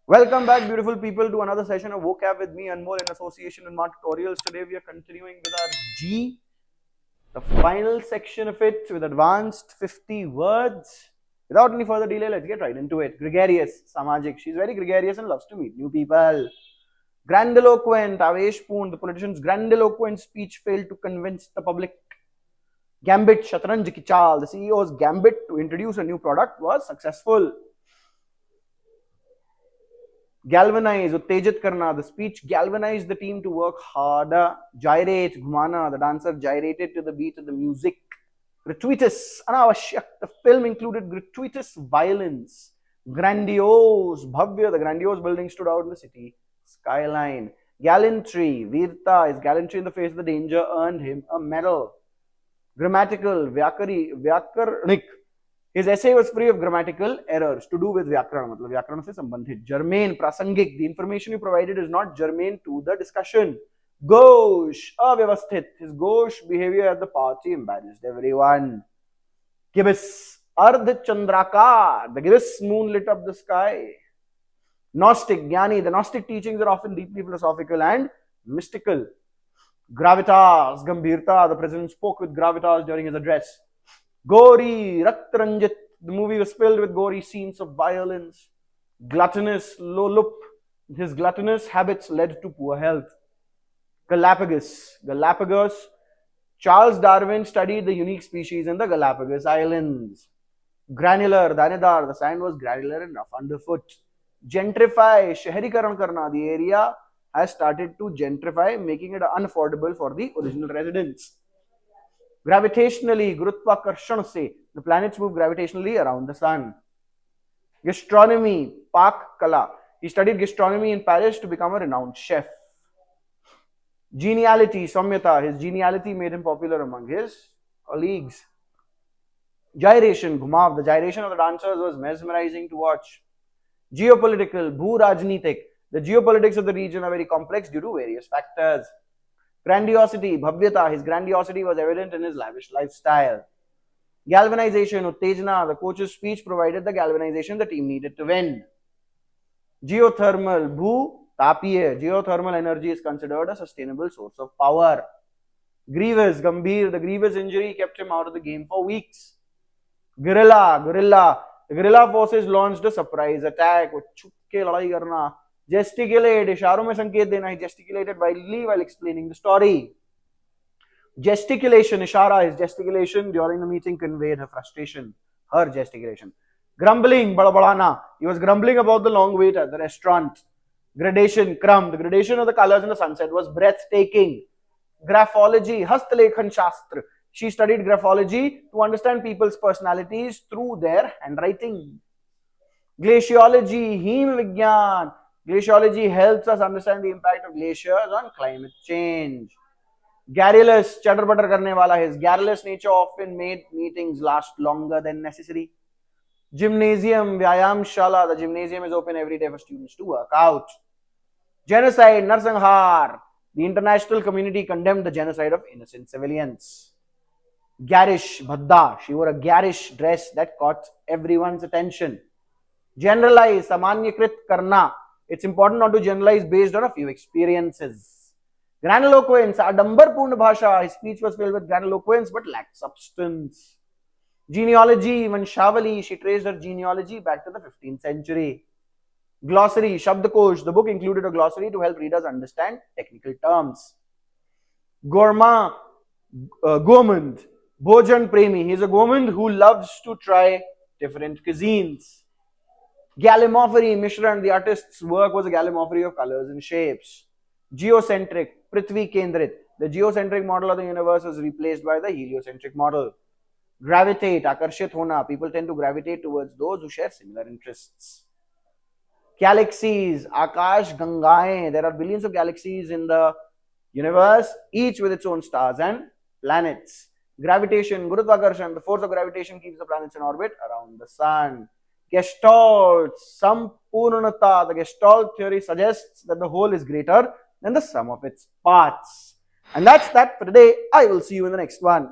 Welcome back, beautiful people, to another session of vocab with me, Anmol, in association with Mark Tutorials. Today we are continuing with our G, the final section of it, with advanced 50 words. Without any further delay, let's get right into it. Gregarious, Samajik. She's very gregarious and loves to meet new people. Grandiloquent, Aveshpoon. The politician's grandiloquent speech failed to convince the public. Gambit, Shatranj ki chaal. The CEO's gambit to introduce a new product was successful. Galvanize, uttejit karna. The speech galvanized the team to work harder. Gyrate, ghumana. The dancer gyrated to the beat of the music. Gratuitous, anavashyak. The film included gratuitous violence. Grandiose, bhavya. The grandiose building stood out in the city skyline. Gallantry, virta. His gallantry in the face of the danger earned him a medal. Grammatical, vyakarnik. His essay was free of grammatical errors to do with Vyakarana, मतलब व्याकरण से संबंधित. Germane, prasangik. The information you provided is not germane to the discussion. Gauche, avyavasthit. His gauche behavior at the party embarrassed everyone. Gibbous, ardh chandrakar. The gibbous moon lit up the sky. Gnostic, jnani. The Gnostic teachings are often deeply philosophical and mystical. Gravitas, gambhirta. The president spoke with gravitas during his address. Gori, Raktaranjit. The movie was filled with gory scenes of violence. Gluttonous, Lolup. His gluttonous habits led to poor health. Galapagos. Charles Darwin studied the unique species in the Galapagos Islands. Granular, Danedar. The sand was granular and rough underfoot. Gentrify, Shaharikaran karna. The area has started to gentrify, making it unaffordable for the original residents. Gravitationally, Gurutvakarshana se. The planets move gravitationally around the sun. Gastronomy, Pak Kala. He studied gastronomy in Paris to become a renowned chef. Geniality, Samyata. His geniality made him popular among his colleagues. Gyration, Ghumav. The gyration of the dancers was mesmerizing to watch. Geopolitical, Bhu Rajnitik. The geopolitics of the region are very complex due to various factors. Grandiosity, Bhavyata. His grandiosity was evident in his lavish lifestyle. Galvanization, Uttejana. The coach's speech provided the galvanization the team needed to win. Geothermal, Bhu Tapiye. Geothermal energy is considered a sustainable source of power. Grievous, Gambhir. The grievous injury kept him out of the game for weeks. Guerrilla. The guerrilla forces launched a surprise attack. Chupke ladai karna. Gesticulate, isharon mein sanket dena. He gesticulated wildly while explaining the story. Gesticulation, ishara. His gesticulation during the meeting conveyed her frustration. Her gesticulation. Grumbling, badabadana. He was grumbling about the long wait at the restaurant. Gradation, crumb. The gradation of the colors in the sunset was breathtaking. Graphology, Hastalekhan Shastra. She studied graphology to understand people's personalities through their handwriting. Glaciology, Him Vigyan. Glaciology helps us understand the impact of glaciers on climate change. Garrulous, chatter butter karne wala. His garrulous nature often made meetings last longer than necessary. Gymnasium, Vyayam Shala. The gymnasium is open every day for students to work out. Genocide, Narsanghar. The international community condemned the genocide of innocent civilians. Garish, Bhadda. She wore a garish dress that caught everyone's attention. Generalize, Samanyakrit karna. It's important not to generalize based on a few experiences. Grandiloquence, Adambar Purna Bhasha. His speech was filled with grandiloquence but lacked substance. Genealogy, Vanshavali. She traced her genealogy back to the 15th century. Glossary, Shabdakosh. The book included a glossary to help readers understand technical terms. Gourmand, gourmand. Bhojan Premi. He is a gourmand who loves to try different cuisines. Gallimaufry, Mishran. The artist's work was a gallimaufry of colors and shapes. Geocentric, Prithvi Kendrit. The geocentric model of the universe was replaced by the heliocentric model. Gravitate, Akarshit Hona. People tend to gravitate towards those who share similar interests. Galaxies, Akash Gangaye. There are billions of galaxies in the universe, each with its own stars and planets. Gravitation, Gurutvakarsan. The force of gravitation keeps the planets in orbit around the sun. Gestalt, Sampurnata. The Gestalt theory suggests that the whole is greater than the sum of its parts. And that's that for today. I will see you in the next one.